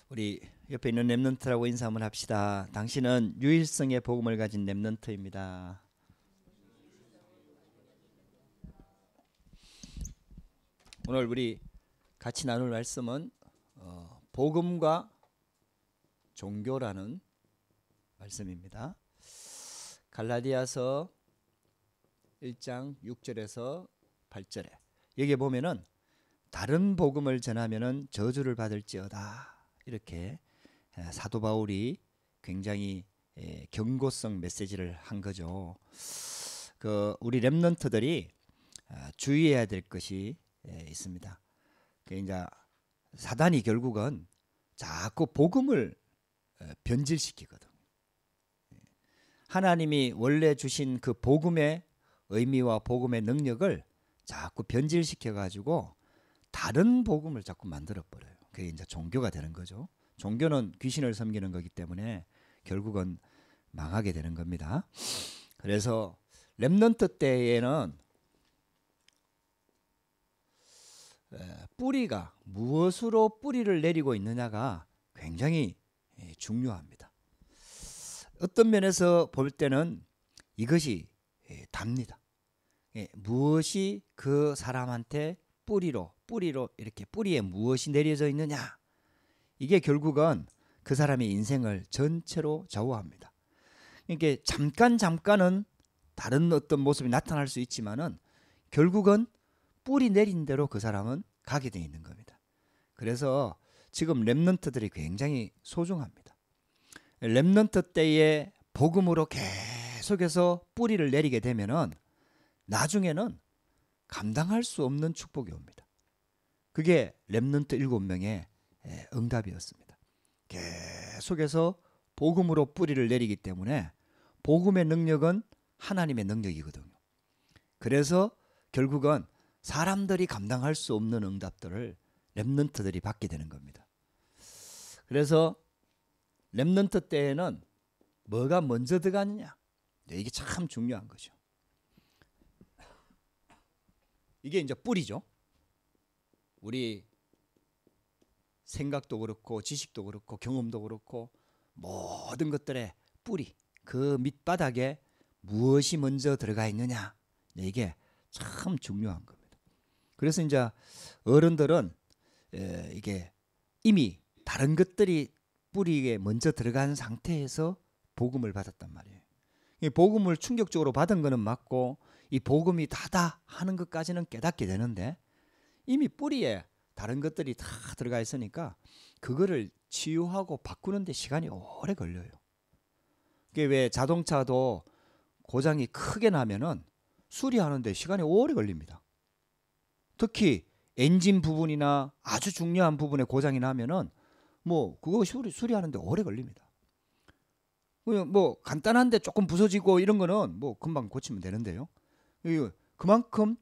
우리 옆에 있는 랩넌트라고 인사 한번 합시다. 당신은 유일성의 복음을 가진 랩넌트입니다. 오늘 우리 같이 나눌 말씀은 복음과 종교라는 말씀입니다. 갈라디아서 1장 6절에서 8절에 여기 보면은 다른 복음을 전하면은 저주를 받을지어다, 이렇게 사도 바울이 굉장히 경고성 메시지를 한 거죠. 우리 렘넌트들이 주의해야 될 것이 있습니다. 이제 사단이 결국은 자꾸 복음을 변질시키거든. 하나님이 원래 주신 그 복음의 의미와 복음의 능력을 자꾸 변질시켜 가지고 다른 복음을 자꾸 만들어 버려요. 그게 이제 종교가 되는 거죠. 종교는 귀신을 섬기는 거기 때문에 결국은 망하게 되는 겁니다. 그래서 렘넌트 때에는 뿌리가 무엇으로 뿌리를 내리고 있느냐가 굉장히 중요합니다. 어떤 면에서 볼 때는 이것이 답니다. 무엇이 그 사람한테 뿌리로 이렇게 뿌리에 무엇이 내려져 있느냐, 이게 결국은 그 사람의 인생을 전체로 좌우합니다. 이게 잠깐은 다른 어떤 모습이 나타날 수 있지만은 결국은 뿌리 내린 대로 그 사람은 가게 되어 있는 겁니다. 그래서 지금 렘넌트들이 굉장히 소중합니다. 렘넌트 때의 복음으로 계속해서 뿌리를 내리게 되면은 나중에는 감당할 수 없는 축복이 옵니다. 그게 렘넌트 7명의 응답이었습니다. 계속해서 복음으로 뿌리를 내리기 때문에 복음의 능력은 하나님의 능력이거든요. 그래서 결국은 사람들이 감당할 수 없는 응답들을 렘넌트들이 받게 되는 겁니다. 그래서 렘넌트 때에는 뭐가 먼저 들어가느냐, 이게 참 중요한 거죠. 이게 이제 뿌리죠. 우리 생각도 그렇고 지식도 그렇고 경험도 그렇고 모든 것들의 뿌리, 그 밑바닥에 무엇이 먼저 들어가 있느냐, 이게 참 중요한 겁니다. 그래서 이제 어른들은 이게 이미 다른 것들이 뿌리에 먼저 들어간 상태에서 복음을 받았단 말이에요. 이 복음을 충격적으로 받은 거는 맞고 이 복음이 다다 하는 것까지는 깨닫게 되는데 이미 뿌리에 다른 것들이 다 들어가 있으니까 그거를 치유하고 바꾸는 데 시간이 오래 걸려요. 그게 왜 자동차도 고장이 크게 나면은 수리하는 데 시간이 오래 걸립니다. 특히 엔진 부분이나 아주 중요한 부분에 고장이 나면은 뭐 그거 수리하는 데 오래 걸립니다. 뭐 간단한데 조금 부서지고 이런 거는 뭐 금방 고치면 되는데요. 그만큼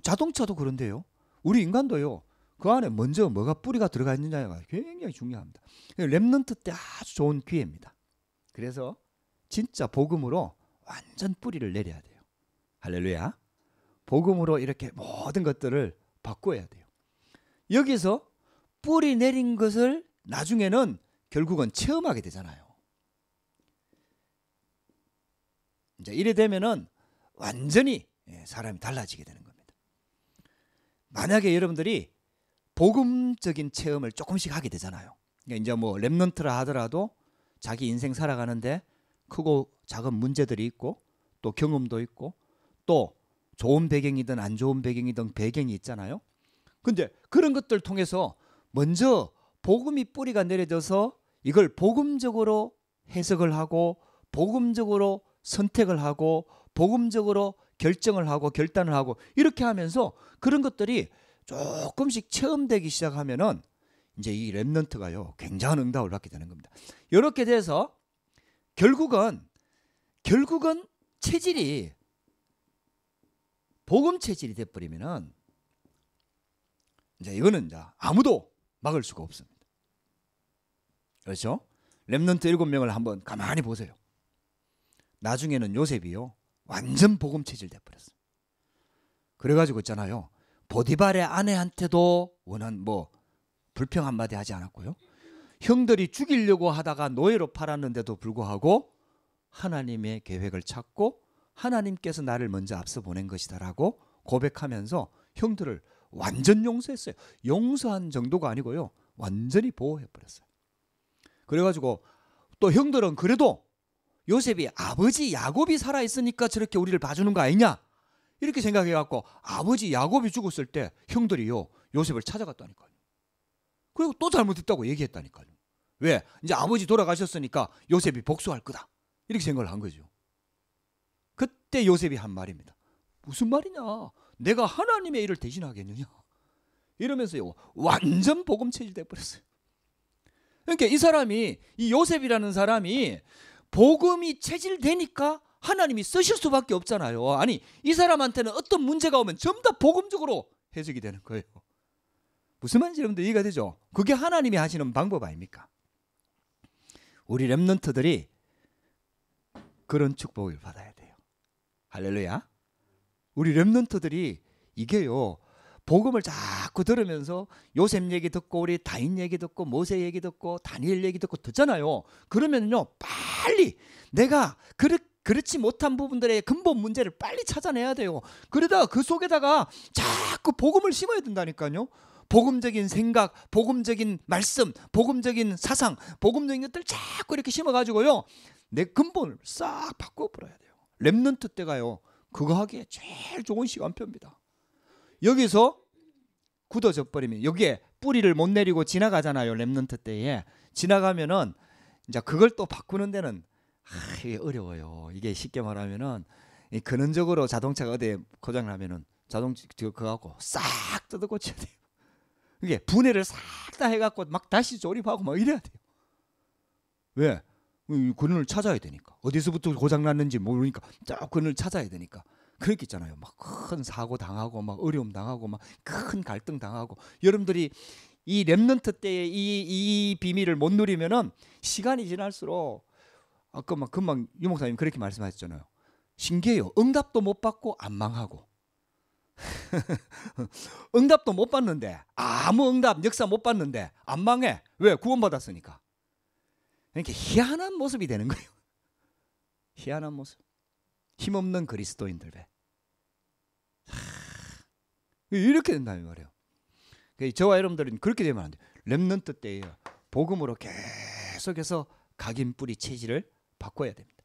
자동차도 그런데요. 우리 인간도요. 그 안에 먼저 뭐가 뿌리가 들어가 있느냐가 굉장히 중요합니다. 렘넌트 때 아주 좋은 기회입니다. 그래서 진짜 복음으로 완전 뿌리를 내려야 돼요. 할렐루야. 복음으로 이렇게 모든 것들을 바꿔야 돼요. 여기서 뿌리 내린 것을 나중에는 결국은 체험하게 되잖아요. 이제 이래 되면은 완전히 사람이 달라지게 되는 겁니다. 만약에 여러분들이 복음적인 체험을 조금씩 하게 되잖아요. 그러니까 이제 뭐 렘넌트라 하더라도 자기 인생 살아가는데 크고 작은 문제들이 있고 또 경험도 있고 또 좋은 배경이든 안 좋은 배경이든 배경이 있잖아요. 근데 그런 것들 통해서 먼저 복음이 뿌리가 내려져서 이걸 복음적으로 해석을 하고 복음적으로 선택을 하고 복음적으로 결정을 하고 결단을 하고 이렇게 하면서 그런 것들이 조금씩 체험되기 시작하면은 이제 이 렘넌트가요 굉장한 응답을 받게 되는 겁니다. 이렇게 돼서 결국은 체질이 복음 체질이 돼버리면은 이제 이거는 이제 아무도 막을 수가 없습니다. 그렇죠? 렘넌트 7명을 한번 가만히 보세요. 나중에는 요셉이요 완전 복음 체질 돼버렸어요. 그래가지고 있잖아요. 보디발의 아내한테도 원한 뭐 불평 한마디 하지 않았고요. 형들이 죽이려고 하다가 노예로 팔았는데도 불구하고 하나님의 계획을 찾고 하나님께서 나를 먼저 앞서 보낸 것이다라고 고백하면서 형들을 완전 용서했어요. 용서한 정도가 아니고요, 완전히 보호해버렸어요. 그래가지고 또 형들은 그래도 요셉이 아버지 야곱이 살아있으니까 저렇게 우리를 봐주는 거 아니냐 이렇게 생각해갖고 아버지 야곱이 죽었을 때 형들이요 요셉을 찾아갔다니까요. 그리고 또 잘못했다고 얘기했다니까요. 왜? 이제 아버지 돌아가셨으니까 요셉이 복수할 거다 이렇게 생각을 한 거죠. 그때 요셉이 한 말입니다. 무슨 말이냐, 내가 하나님의 일을 대신하겠느냐 이러면서요 완전 복음 체질돼 버렸어요. 그러니까 이 사람이, 이 요셉이라는 사람이 복음이 체질되니까 하나님이 쓰실 수밖에 없잖아요. 아니 이 사람한테는 어떤 문제가 오면 전부 다 복음적으로 해석이 되는 거예요. 무슨 말인지 여러분들 이해가 되죠? 그게 하나님이 하시는 방법 아닙니까? 우리 렘넌트들이 그런 축복을 받아야 돼요. 할렐루야. 우리 렘넌트들이 이게요 복음을 자꾸 들으면서 요셉 얘기 듣고 우리 다윗 얘기 듣고 모세 얘기 듣고 다니엘 얘기 듣고 듣잖아요. 그러면요 빨리 내가 그렇지 못한 부분들의 근본 문제를 빨리 찾아내야 돼요. 그러다가 그 속에다가 자꾸 복음을 심어야 된다니까요. 복음적인 생각, 복음적인 말씀, 복음적인 사상, 복음적인 것들 자꾸 이렇게 심어가지고요 내 근본을 싹 바꿔버려야 돼요. 렘넌트 때가요 그거 하기에 제일 좋은 시간표입니다. 여기서 굳어져 버리면 여기에 뿌리를 못 내리고 지나가잖아요. 렘넌트 때에 지나가면은 이제 그걸 또 바꾸는 데는 이게 어려워요. 이게 쉽게 말하면은 근원적으로 자동차가 어디에 고장 나면은 자동차 그거 갖고 싹 뜯어 고쳐야 돼요. 이게 분해를 싹 다 해갖고 막 다시 조립하고 막 이래야 돼요. 왜? 근원을 찾아야 되니까. 어디서부터 고장 났는지 모르니까 쫙 근원을 찾아야 되니까. 그렇게 있잖아요. 막 큰 사고 당하고 막 어려움 당하고 막 큰 갈등 당하고. 여러분들이 이 렘넌트 때의 이 비밀을 못 누리면은 시간이 지날수록 아까 막 금방 유 목사님 그렇게 말씀하셨잖아요. 신기해요. 응답도 못 받고 안 망하고. 응답도 못 받는데 아무 응답 역사 못 받는데 안 망해. 왜? 구원받았으니까. 그러니까 희한한 모습이 되는 거예요. 희한한 모습. 힘없는 그리스도인들 배. 이렇게 된다는 말이에요. 저와 여러분들은 그렇게 되면 안 돼요. 렘넌트 때에 복음으로 계속해서 각인 뿌리 체질을 바꿔야 됩니다.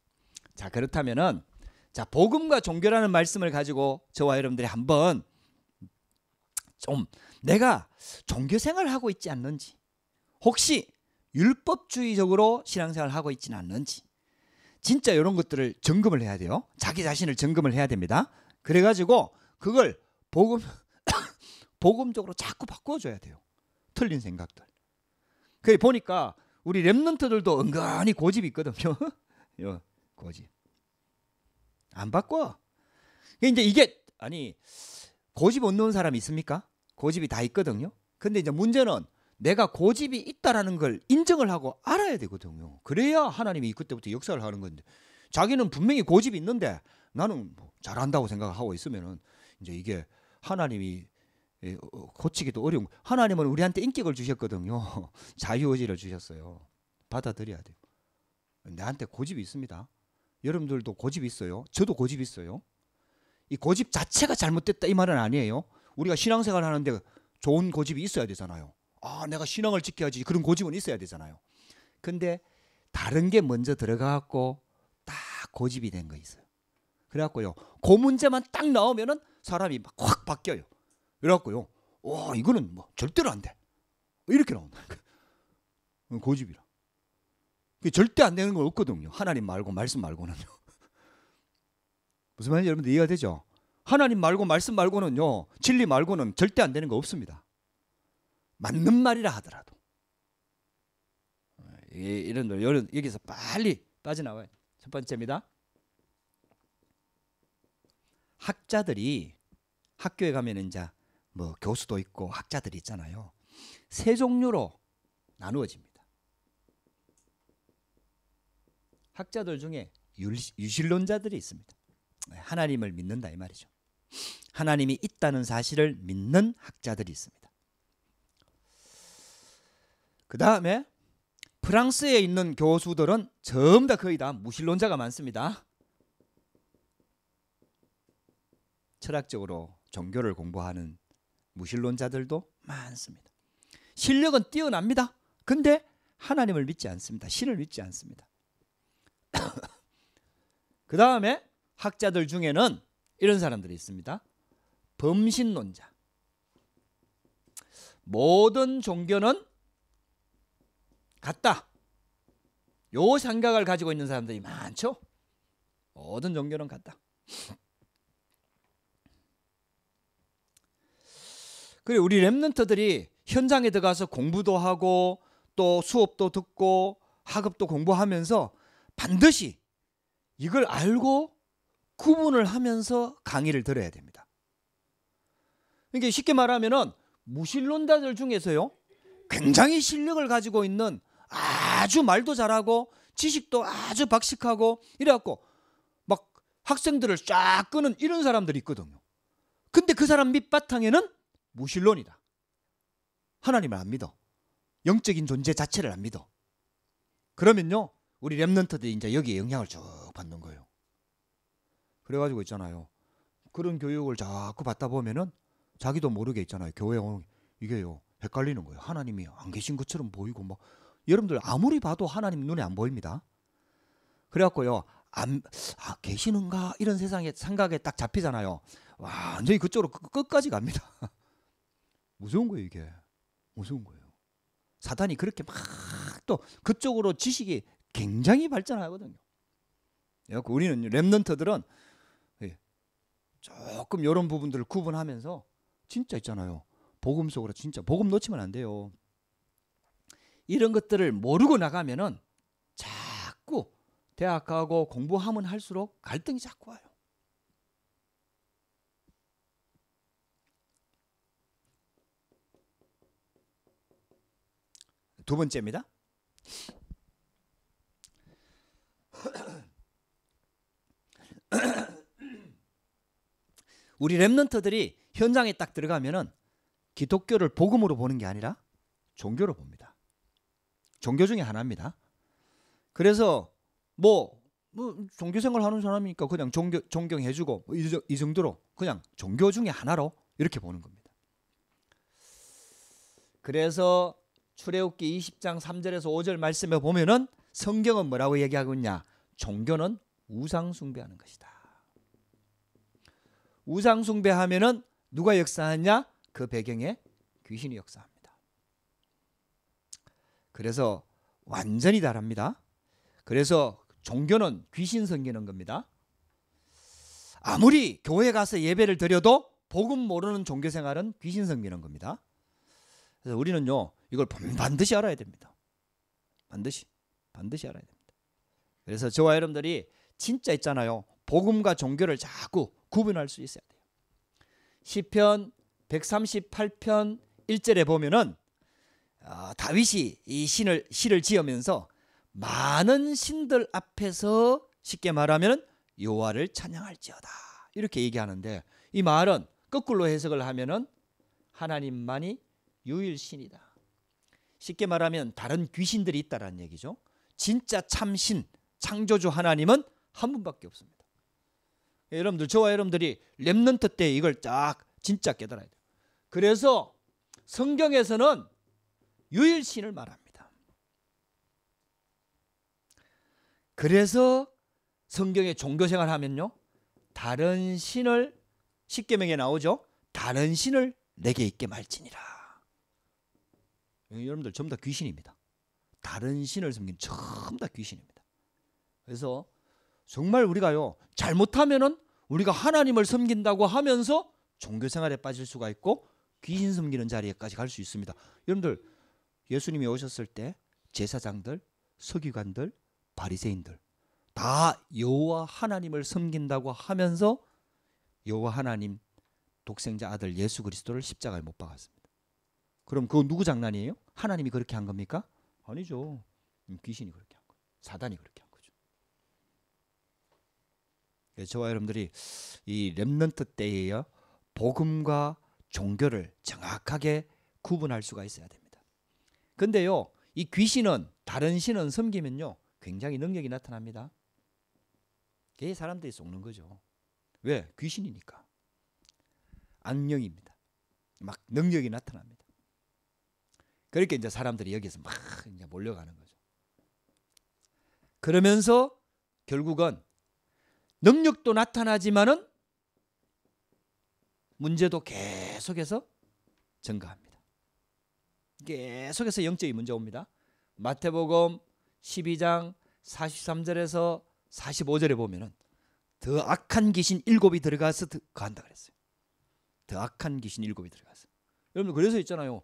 자, 그렇다면은 자, 복음과 종교라는 말씀을 가지고 저와 여러분들이 한번 좀 내가 종교 생활을 하고 있지 않는지, 혹시 율법주의적으로 신앙생활을 하고 있지는 않는지, 진짜 이런 것들을 점검을 해야 돼요. 자기 자신을 점검을 해야 됩니다. 그래가지고 그걸 복음적으로 자꾸 바꿔줘야 돼요. 틀린 생각들. 그래 보니까 우리 렘넌트들도 은근히 고집이 있거든요. 고집. 안 바꿔. 이제 이게 아니 고집 없는 사람이 있습니까? 고집이 다 있거든요. 근데 이제 문제는 내가 고집이 있다라는 걸 인정을 하고 알아야 되거든요. 그래야 하나님이 그때부터 역사를 하는 건데 자기는 분명히 고집이 있는데 나는 뭐 잘한다고 생각하고 있으면은 이제 이게 하나님이 고치기도 어려운. 하나님은 우리한테 인격을 주셨거든요. 자유의지를 주셨어요. 받아들여야 돼요. 나한테 고집이 있습니다. 여러분들도 고집이 있어요. 저도 고집이 있어요. 이 고집 자체가 잘못됐다 이 말은 아니에요. 우리가 신앙생활 하는데 좋은 고집이 있어야 되잖아요. 아, 내가 신앙을 지켜야지. 그런 고집은 있어야 되잖아요. 근데 다른 게 먼저 들어가갖고 딱 고집이 된 거 있어요. 그래갖고요, 그 문제만 딱 나오면은 사람이 막 확 바뀌어요. 그래갖고요, 와, 이거는 뭐 절대로 안 돼. 이렇게 나온다. 고집이라. 절대 안 되는 건 없거든요. 하나님 말고 말씀 말고는요. 무슨 말인지 여러분들 이해가 되죠? 하나님 말고 말씀 말고는요, 진리 말고는 절대 안 되는 거 없습니다. 맞는 말이라 하더라도. 이런 여기서 빨리 빠져나와요. 첫 번째입니다. 학자들이 학교에 가면 이제 뭐 교수도 있고 학자들이 있잖아요. 세 종류로 나누어집니다. 학자들 중에 유실론자들이 있습니다. 하나님을 믿는다 이 말이죠. 하나님이 있다는 사실을 믿는 학자들이 있습니다. 그 다음에 프랑스에 있는 교수들은 전부 다 거의 다 무신론자가 많습니다. 철학적으로 종교를 공부하는 무신론자들도 많습니다. 실력은 뛰어납니다. 근데 하나님을 믿지 않습니다. 신을 믿지 않습니다. 그 다음에 학자들 중에는 이런 사람들이 있습니다. 범신론자. 모든 종교는 같다. 요 생각을 가지고 있는 사람들이 많죠. 모든 종교는 같다. 그리고 우리 렘넌트들이 현장에 들어가서 공부도 하고 또 수업도 듣고 학업도 공부하면서 반드시 이걸 알고 구분을 하면서 강의를 들어야 됩니다. 그러니까 쉽게 말하면은 무신론자들 중에서요, 굉장히 실력을 가지고 있는 아주 말도 잘하고 지식도 아주 박식하고 이래갖고 막 학생들을 쫙 끄는 이런 사람들이 있거든요. 근데 그 사람 밑바탕에는 무신론이다. 하나님을 안 믿어. 영적인 존재 자체를 안 믿어. 그러면요, 우리 렘넌트들이 이제 여기에 영향을 쭉 받는 거예요. 그래가지고 있잖아요, 그런 교육을 자꾸 받다 보면은 자기도 모르게 있잖아요, 교회 이게요 헷갈리는 거예요. 하나님이 안 계신 것처럼 보이고 뭐 여러분들 아무리 봐도 하나님 눈에 안 보입니다. 그래갖고요, 계시는가 이런 세상에 생각에 딱 잡히잖아요. 완전히 그쪽으로 끝까지 갑니다. 무서운 거예요. 이게 무서운 거예요. 사단이 그렇게 막 또 그쪽으로 지식이 굉장히 발전하거든요. 그래서 우리는 렘넌트들은 조금 이런 부분들을 구분하면서 진짜 있잖아요, 복음 속으로 진짜 복음 놓치면 안 돼요. 이런 것들을 모르고 나가면은 자꾸 대학 가고 공부하면 할수록 갈등이 자꾸 와요. 두 번째입니다. 우리 렘넌트들이 현장에 딱 들어가면은 기독교를 복음으로 보는 게 아니라 종교로 봅니다. 종교 중에 하나입니다. 그래서 뭐 종교생활 하는 사람이니까 그냥 존경해주고 이 정도로 그냥 종교 중에 하나로 이렇게 보는 겁니다. 그래서 출애굽기 20장 3절에서 5절 말씀에 보면은 성경은 뭐라고 얘기하고 있냐? 종교는 우상 숭배하는 것이다. 우상 숭배하면은 누가 역사하냐? 그 배경에 귀신이 역사합니다. 그래서 완전히 다릅니다. 그래서 종교는 귀신 섬기는 겁니다. 아무리 교회 가서 예배를 드려도 복음 모르는 종교 생활은 귀신 섬기는 겁니다. 그래서 우리는요, 이걸 반드시 알아야 됩니다. 반드시 알아야 됩니다. 그래서 저와 여러분들이 진짜 있잖아요, 복음과 종교를 자꾸 구분할 수 있어야 돼요. 시편 138편 1절에 보면은 다윗이 이 시를 지으면서 많은 신들 앞에서 쉽게 말하면 여호와를 찬양할지어다 이렇게 얘기하는데, 이 말은 거꾸로 해석을 하면은 하나님만이 유일신이다. 쉽게 말하면 다른 귀신들이 있다라는 얘기죠. 진짜 참신 창조주 하나님은 한 분밖에 없습니다. 여러분들, 저와 여러분들이 렘넌트 때 이걸 딱 진짜 깨달아야 돼요. 그래서 성경에서는 유일신을 말합니다. 그래서 성경에 종교생활 하면요, 다른 신을, 십계명에 나오죠, 다른 신을 내게 있게 말지니라. 여러분들 전부 다 귀신입니다. 다른 신을 섬긴 전부 다 귀신입니다. 그래서 정말 우리가요, 잘못하면은 우리가 하나님을 섬긴다고 하면서 종교생활에 빠질 수가 있고 귀신 섬기는 자리에까지 갈 수 있습니다. 여러분들, 예수님이 오셨을 때 제사장들, 서기관들, 바리새인들 다 여호와 하나님을 섬긴다고 하면서 여호와 하나님 독생자 아들 예수 그리스도를 십자가에 못 박았습니다. 그럼 그거 누구 장난이에요? 하나님이 그렇게 한 겁니까? 아니죠. 귀신이 그렇게 한 거예요. 사단이 그렇게 한 거죠. 저와 여러분들이 이 렘넌트 때에요, 복음과 종교를 정확하게 구분할 수가 있어야 됩니다. 근데요, 이 귀신은 다른 신은 섬기면요 굉장히 능력이 나타납니다. 그게 사람들이 속는 거죠. 왜? 귀신이니까. 악령입니다. 막 능력이 나타납니다. 그렇게 이제 사람들이 여기서 막 이제 몰려가는 거죠. 그러면서 결국은 능력도 나타나지만은 문제도 계속해서 증가합니다. 계속해서 영적인 문제 옵니다. 마태복음 12장 43절에서 45절에 보면은 더 악한 귀신 7이 들어가서 거한다 그랬어요. 더 악한 귀신 7이 들어가서. 여러분 그래서 있잖아요.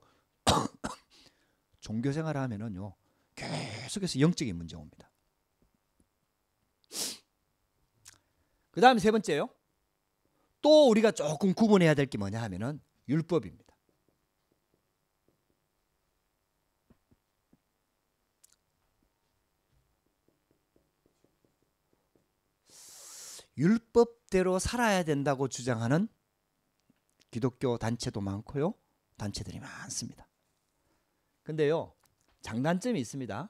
종교 생활을 하면은요 계속해서 영적인 문제 옵니다. 그 다음에 세 번째요. 또 우리가 조금 구분해야 될 게 뭐냐 하면은 율법입니다. 율법대로 살아야 된다고 주장하는 기독교 단체도 많고요. 단체들이 많습니다. 근데요. 장단점이 있습니다.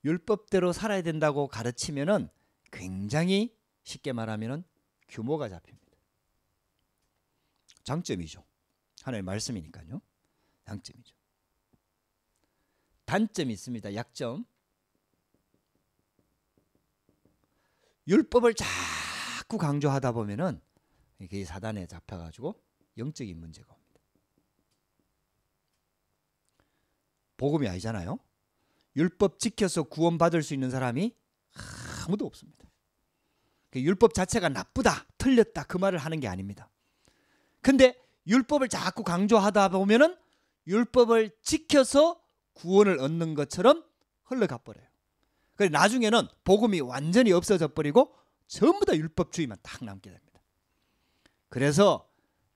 율법대로 살아야 된다고 가르치면은 굉장히 쉽게 말하면은 규모가 잡힙니다. 장점이죠. 하나님의 말씀이니까요. 장점이죠. 단점이 있습니다. 약점. 율법을 자꾸 강조하다 보면은 이게 사단에 잡혀가지고 영적인 문제가 옵니다. 복음이 아니잖아요. 율법 지켜서 구원받을 수 있는 사람이 아무도 없습니다. 율법 자체가 나쁘다, 틀렸다 그 말을 하는 게 아닙니다. 근데 율법을 자꾸 강조하다 보면은 율법을 지켜서 구원을 얻는 것처럼 흘러가 버려요. 그래서 나중에는 복음이 완전히 없어져 버리고 전부 다 율법주의만 딱 남게 됩니다. 그래서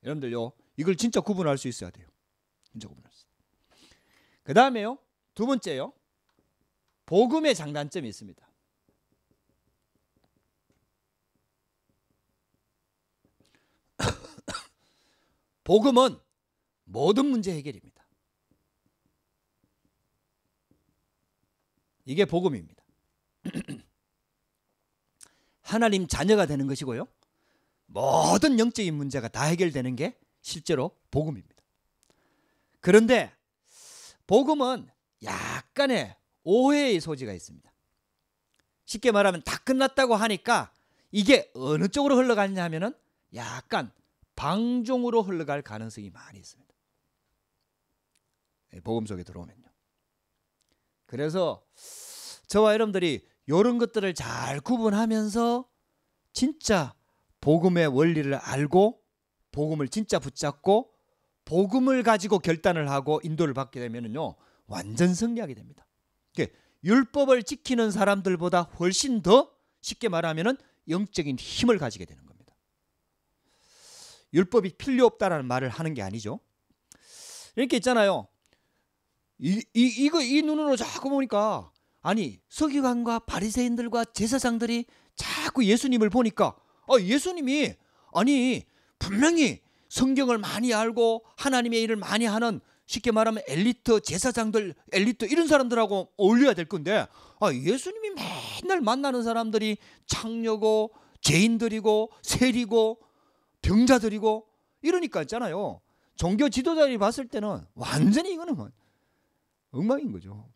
여러분들요 이걸 진짜 구분할 수 있어야 돼요. 진짜 구분할 수 있어요. 그 다음에요 두 번째요 복음의 장단점이 있습니다. 복음은 모든 문제 해결입니다. 이게 복음입니다. 하나님 자녀가 되는 것이고요. 모든 영적인 문제가 다 해결되는 게 실제로 복음입니다. 그런데 복음은 약간의 오해의 소지가 있습니다. 쉽게 말하면 다 끝났다고 하니까 이게 어느 쪽으로 흘러가냐 하면은 약간 방종으로 흘러갈 가능성이 많이 있습니다. 복음 속에 들어오면요. 그래서 저와 여러분들이 이런 것들을 잘 구분하면서 진짜 복음의 원리를 알고 복음을 진짜 붙잡고 복음을 가지고 결단을 하고 인도를 받게 되면요 완전 승리하게 됩니다. 율법을 지키는 사람들보다 훨씬 더 쉽게 말하면은 영적인 힘을 가지게 되는 겁니다. 율법이 필요 없다라는 말을 하는 게 아니죠. 이렇게 있잖아요. 이 눈으로 자꾸 보니까 아니 서기관과 바리새인들과 제사장들이 자꾸 예수님을 보니까 예수님이 아니 분명히 성경을 많이 알고 하나님의 일을 많이 하는 쉽게 말하면 엘리트 제사장들 엘리트 이런 사람들하고 어울려야 될 건데 예수님이 맨날 만나는 사람들이 창녀고 죄인들이고 세리고 병자들이고 이러니까 있잖아요. 종교 지도자들이 봤을 때는 완전히 이거는 엉망인 거죠.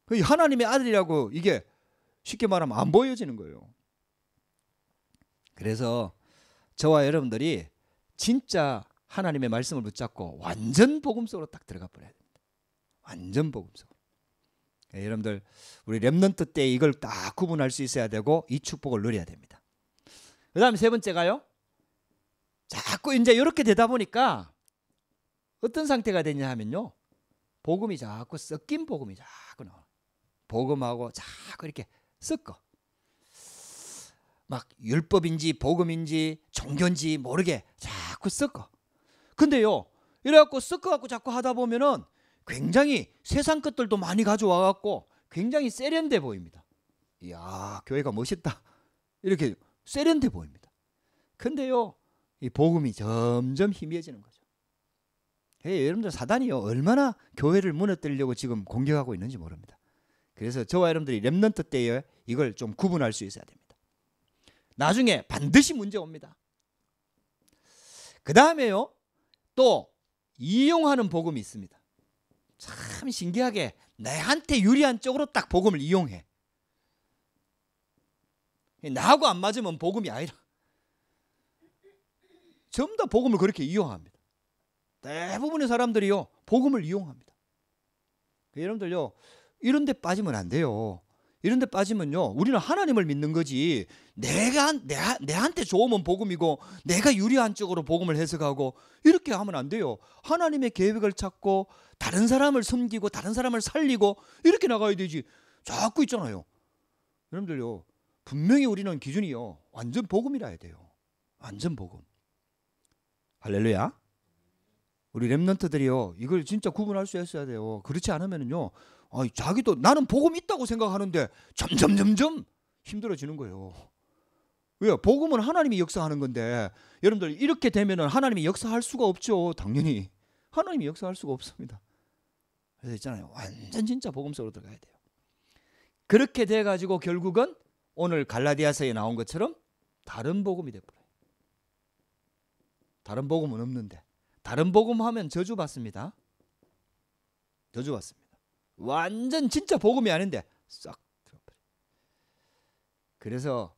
하나님의 아들이라고 이게 쉽게 말하면 안 보여지는 거예요. 그래서 저와 여러분들이 진짜 하나님의 말씀을 붙잡고 완전 복음 속으로 딱 들어가 버려야 됩니다. 완전 복음 속으로. 여러분들 우리 렘넌트 때 이걸 딱 구분할 수 있어야 되고 이 축복을 누려야 됩니다. 그 다음에 세 번째가요. 자꾸 이제 이렇게 되다 보니까 어떤 상태가 되냐 하면요. 복음이 자꾸 섞인 복음이 자꾸 나와. 복음하고 자꾸 이렇게 섞어. 막 율법인지 복음인지 종교인지 모르게 자꾸 섞어. 근데요. 이래갖고 섞어갖고 자꾸 하다 보면은 굉장히 세상 것들도 많이 가져와갖고 굉장히 세련돼 보입니다. 이야 교회가 멋있다. 이렇게 세련돼 보입니다. 근데요. 이 복음이 점점 희미해지는 거죠. 여러분들 사단이요 얼마나 교회를 무너뜨리려고 지금 공격하고 있는지 모릅니다. 그래서 저와 여러분들이 렘넌트 때에 이걸 좀 구분할 수 있어야 됩니다. 나중에 반드시 문제 옵니다. 그 다음에요 또 이용하는 복음이 있습니다. 참 신기하게 나한테 유리한 쪽으로 딱 복음을 이용해. 나하고 안 맞으면 복음이 아니라 전부 다 복음을 그렇게 이용합니다. 대부분의 사람들이요 복음을 이용합니다. 여러분들요 이런 데 빠지면 안 돼요. 이런 데 빠지면요 우리는 하나님을 믿는 거지 내한테 좋으면 복음이고 내가 유리한 쪽으로 복음을 해석하고 이렇게 하면 안 돼요. 하나님의 계획을 찾고 다른 사람을 섬기고 다른 사람을 살리고 이렇게 나가야 되지. 자꾸 있잖아요. 여러분들요 분명히 우리는 기준이요 완전 복음이라 해야 돼요. 완전 복음. 할렐루야. 우리 렘넌트들이요 이걸 진짜 구분할 수 있어야 돼요. 그렇지 않으면요 자기도 나는 복음 있다고 생각하는데 점점 힘들어지는 거예요. 왜요? 복음은 하나님이 역사하는 건데 여러분들 이렇게 되면은 하나님이 역사할 수가 없죠. 당연히 하나님이 역사할 수가 없습니다. 그래서 있잖아요 완전 진짜 복음 속으로 들어가야 돼요. 그렇게 돼가지고 결국은 오늘 갈라디아서에 나온 것처럼 다른 복음이 돼버려요. 다른 복음은 없는데 다른 복음 하면 저주받습니다. 저주받습니다. 완전 진짜 복음이 아닌데 싹 들어버려요. 그래서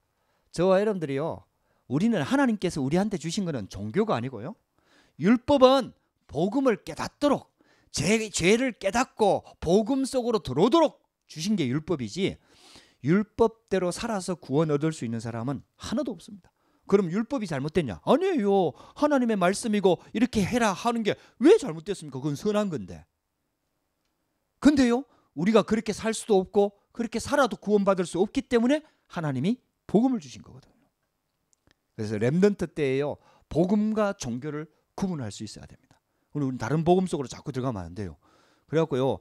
저와 여러분들이요 우리는 하나님께서 우리한테 주신 것은 종교가 아니고요 율법은 복음을 깨닫도록 죄를 깨닫고 복음 속으로 들어오도록 주신 게 율법이지 율법대로 살아서 구원 얻을 수 있는 사람은 하나도 없습니다. 그럼 율법이 잘못됐냐? 아니에요. 하나님의 말씀이고 이렇게 해라 하는 게 왜 잘못됐습니까? 그건 선한 건데. 근데요 우리가 그렇게 살 수도 없고 그렇게 살아도 구원받을 수 없기 때문에 하나님이 복음을 주신 거거든요. 그래서 렘넌트 때에요 복음과 종교를 구분할 수 있어야 됩니다. 우리는 다른 복음 속으로 자꾸 들어가면 안 돼요. 그래갖고요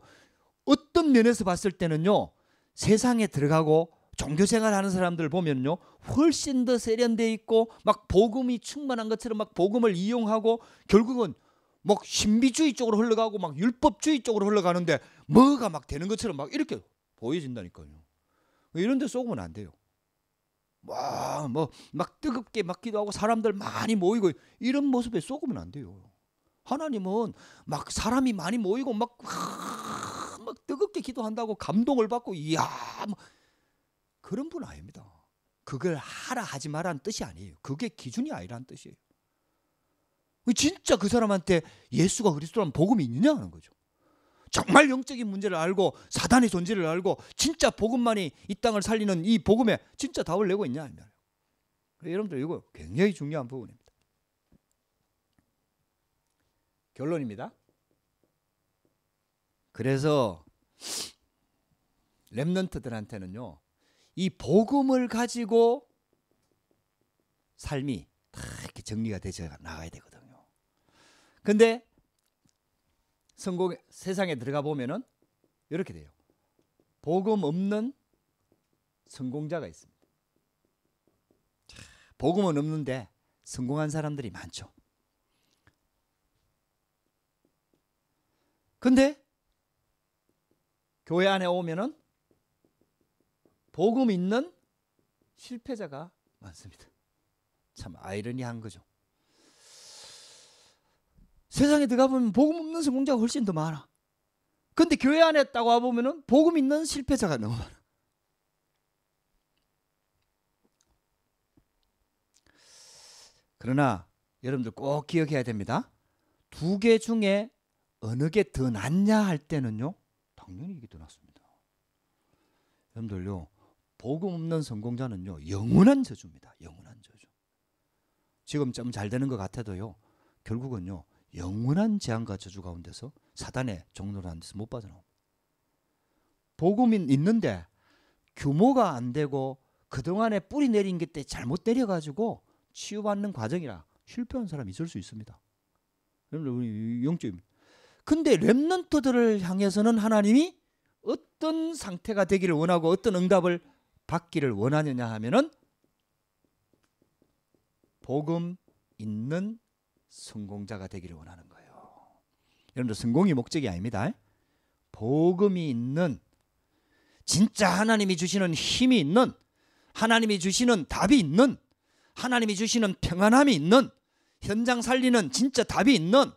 어떤 면에서 봤을 때는요 세상에 들어가고 종교생활하는 사람들 보면요 훨씬 더 세련돼 있고 막 복음이 충만한 것처럼 막 복음을 이용하고 결국은 막 신비주의 쪽으로 흘러가고 막 율법주의 쪽으로 흘러가는데 뭐가 막 되는 것처럼 막 이렇게 보여진다니까요. 이런 데 속으면 안 돼요. 막 뜨겁게 막 기도하고 사람들 많이 모이고 이런 모습에 속으면 안 돼요. 하나님은 막 사람이 많이 모이고 막 뜨겁게 기도한다고 감동을 받고 이야 그런 분 아닙니다. 그걸 하라 하지 마라는 뜻이 아니에요. 그게 기준이 아니라는 뜻이에요. 진짜 그 사람한테 예수가 그리스도라는 복음이 있느냐 하는 거죠. 정말 영적인 문제를 알고 사단의 존재를 알고 진짜 복음만이 이 땅을 살리는 이 복음에 진짜 답을 내고 있냐 아니냐. 여러분들 이거 굉장히 중요한 부분입니다. 결론입니다. 그래서 렘넌트들한테는요 이 복음을 가지고 삶이 다 이렇게 정리가 되져 나가야 되거든요. 근데 세상에 들어가 보면은 이렇게 돼요. 복음 없는 성공자가 있습니다. 복음은 없는데 성공한 사람들이 많죠. 근데 교회 안에 오면은 복음 있는 실패자가 많습니다. 참 아이러니한 거죠. 세상에 들어가 보면 복음 없는 성공자가 훨씬 더 많아. 근데 교회 안에 딱 와보면은 복음 있는 실패자가 너무 많아. 그러나 여러분들 꼭 기억해야 됩니다. 두 개 중에 어느 게 더 낫냐 할 때는요 당연히 이게 더 낫습니다. 여러분들요 복음 없는 성공자는요 영원한 저주입니다. 영원한 저주. 지금 좀 잘 되는 것 같아도요 결국은요 영원한 재앙과 저주 가운데서 사단의 종노란 데서 못 빠져나옵니다. 복음이 있는데 규모가 안 되고 그동안에 뿌리 내린 게 때 잘못 내려가지고 치유받는 과정이라 실패한 사람이 있을 수 있습니다. 여러분들 우리 영적입니다. 근데 렘넌트들을 향해서는 하나님이 어떤 상태가 되기를 원하고 어떤 응답을 받기를 원하느냐 하면은 복음 있는 성공자가 되기를 원하는 거예요. 여러분들 성공이 목적이 아닙니다. 복음이 있는, 진짜 하나님이 주시는 힘이 있는, 하나님이 주시는 답이 있는, 하나님이 주시는 평안함이 있는, 현장 살리는 진짜 답이 있는,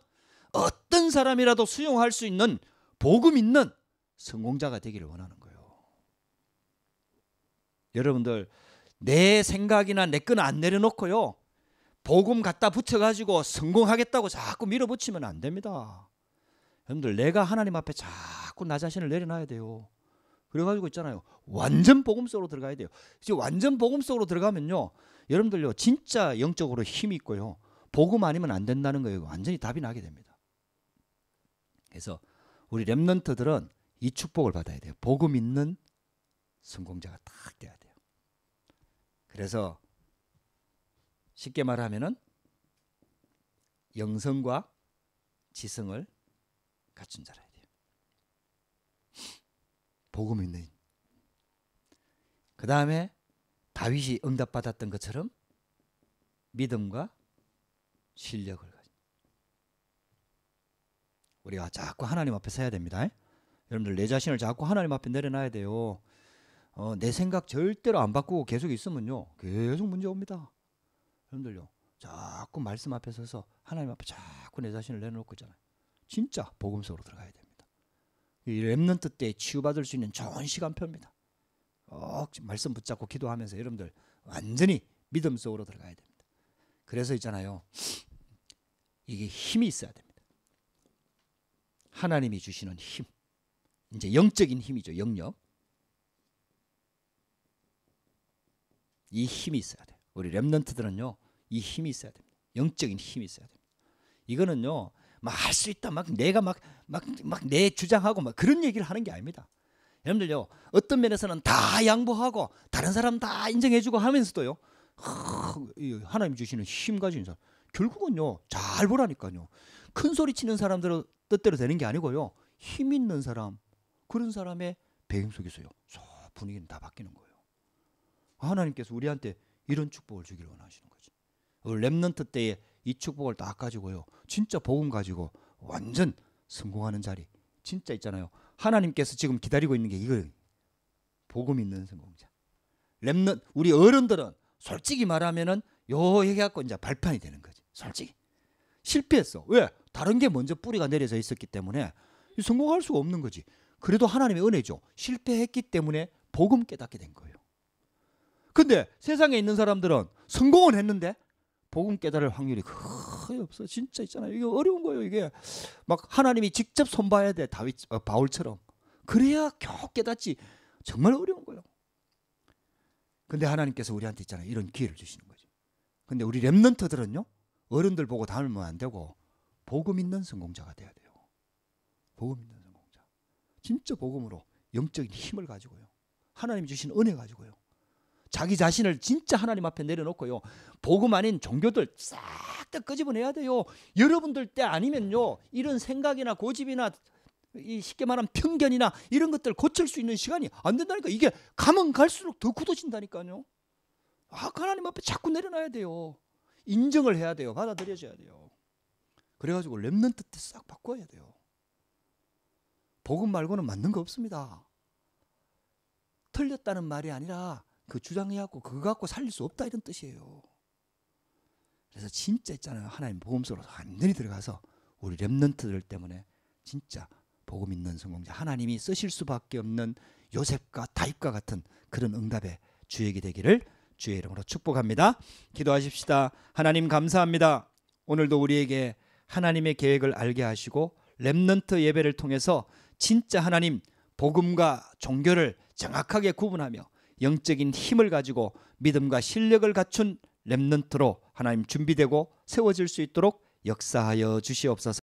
어떤 사람이라도 수용할 수 있는 복음 있는 성공자가 되기를 원하는 거예요. 여러분들 내 생각이나 내 거는 안 내려놓고요, 복음 갖다 붙여가지고 성공하겠다고 자꾸 밀어붙이면 안 됩니다. 여러분들 내가 하나님 앞에 자꾸 나 자신을 내려놔야 돼요. 그래가지고 있잖아요, 완전 복음 속으로 들어가야 돼요. 이제 완전 복음 속으로 들어가면요, 여러분들요 진짜 영적으로 힘이 있고요, 복음 아니면 안 된다는 거예요. 완전히 답이 나게 됩니다. 그래서 우리 렘넌트들은 이 축복을 받아야 돼요. 복음 있는 성공자가 딱 돼야 돼요. 그래서 쉽게 말하면은 영성과 지성을 갖춘 자라야 돼요. 복음 있는. 그 다음에 다윗이 응답받았던 것처럼 믿음과 실력을 가진. 우리가 자꾸 하나님 앞에 서야 됩니다. 여러분들 내 자신을 자꾸 하나님 앞에 내려놔야 돼요. 내 생각 절대로 안 바꾸고 계속 있으면요, 계속 문제 옵니다. 여러분들요, 자꾸 말씀 앞에 서서 하나님 앞에 자꾸 내 자신을 내려놓고 있잖아요. 진짜 복음 속으로 들어가야 됩니다. 이 렘넌트 때 치유받을 수 있는 좋은 시간표입니다. 말씀 붙잡고 기도하면서 여러분들 완전히 믿음 속으로 들어가야 됩니다. 그래서 있잖아요, 이게 힘이 있어야 됩니다. 하나님이 주시는 힘, 이제 영적인 힘이죠. 영역. 이 힘이 있어야 돼요. 우리 렘넌트들은요, 이 힘이 있어야 됩니다. 영적인 힘이 있어야 됩니다. 이거는요, 막 할 수 있다, 막 내가 막 내 주장하고 막 그런 얘기를 하는 게 아닙니다. 여러분들요, 어떤 면에서는 다 양보하고 다른 사람 다 인정해주고 하면서도요, 하나님 주시는 힘 가진 사람, 결국은요 잘 보라니까요, 큰 소리 치는 사람들은 뜻대로 되는 게 아니고요, 힘 있는 사람, 그런 사람의 배경 속에서요 분위기는 다 바뀌는 거예요. 하나님께서 우리한테 이런 축복을 주기를 원하시는 거지. 렘넌트 때에 이 축복을 딱 가지고요, 진짜 복음 가지고 완전 성공하는 자리 진짜 있잖아요. 하나님께서 지금 기다리고 있는 게 이거예요. 복음 있는 성공자. 우리 어른들은 솔직히 말하면은 요 얘기갖고 이제 발판이 되는 거지. 솔직히 실패했어. 왜? 다른 게 먼저 뿌리가 내려져 있었기 때문에 성공할 수가 없는 거지. 그래도 하나님의 은혜죠. 실패했기 때문에 복음 깨닫게 된 거예요. 근데 세상에 있는 사람들은 성공은 했는데 복음 깨달을 확률이 거의 없어. 진짜 있잖아요. 이게 어려운 거예요. 이게 막 하나님이 직접 손봐야 돼. 바울처럼. 그래야 겨우 깨닫지. 정말 어려운 거예요. 근데 하나님께서 우리한테 있잖아요, 이런 기회를 주시는 거죠. 근데 우리 렘넌트들은요, 어른들 보고 닮으면 안 되고 복음 있는 성공자가 돼야 돼요. 복음 있는 성공자. 진짜 복음으로 영적인 힘을 가지고요, 하나님이 주신 은혜 가지고요, 자기 자신을 진짜 하나님 앞에 내려놓고요, 복음 아닌 종교들 싹 다 끄집어내야 돼요. 여러분들 때 아니면요, 이런 생각이나 고집이나 이 쉽게 말하면 편견이나 이런 것들 고칠 수 있는 시간이 안 된다니까. 이게 가면 갈수록 더 굳어진다니까요. 하나님 앞에 자꾸 내려놔야 돼요. 인정을 해야 돼요. 받아들여져야 돼요. 그래가지고 렘넌트 때 싹 바꿔야 돼요. 복음 말고는 맞는 거 없습니다. 틀렸다는 말이 아니라 그 주장해갖고 그거 갖고 살릴 수 없다, 이런 뜻이에요. 그래서 진짜 있잖아요, 하나님 복음 속으로 완전히 들어가서 우리 렘넌트들 때문에 진짜 복음 있는 성공자, 하나님이 쓰실 수밖에 없는 요셉과 다윗과 같은 그런 응답의 주역이 되기를 주의 이름으로 축복합니다. 기도하십시다. 하나님 감사합니다. 오늘도 우리에게 하나님의 계획을 알게 하시고 렘넌트 예배를 통해서 진짜 하나님 복음과 종교를 정확하게 구분하며 영적인 힘을 가지고 믿음과 실력을 갖춘 렘넌트로 하나님 준비되고 세워질 수 있도록 역사하여 주시옵소서.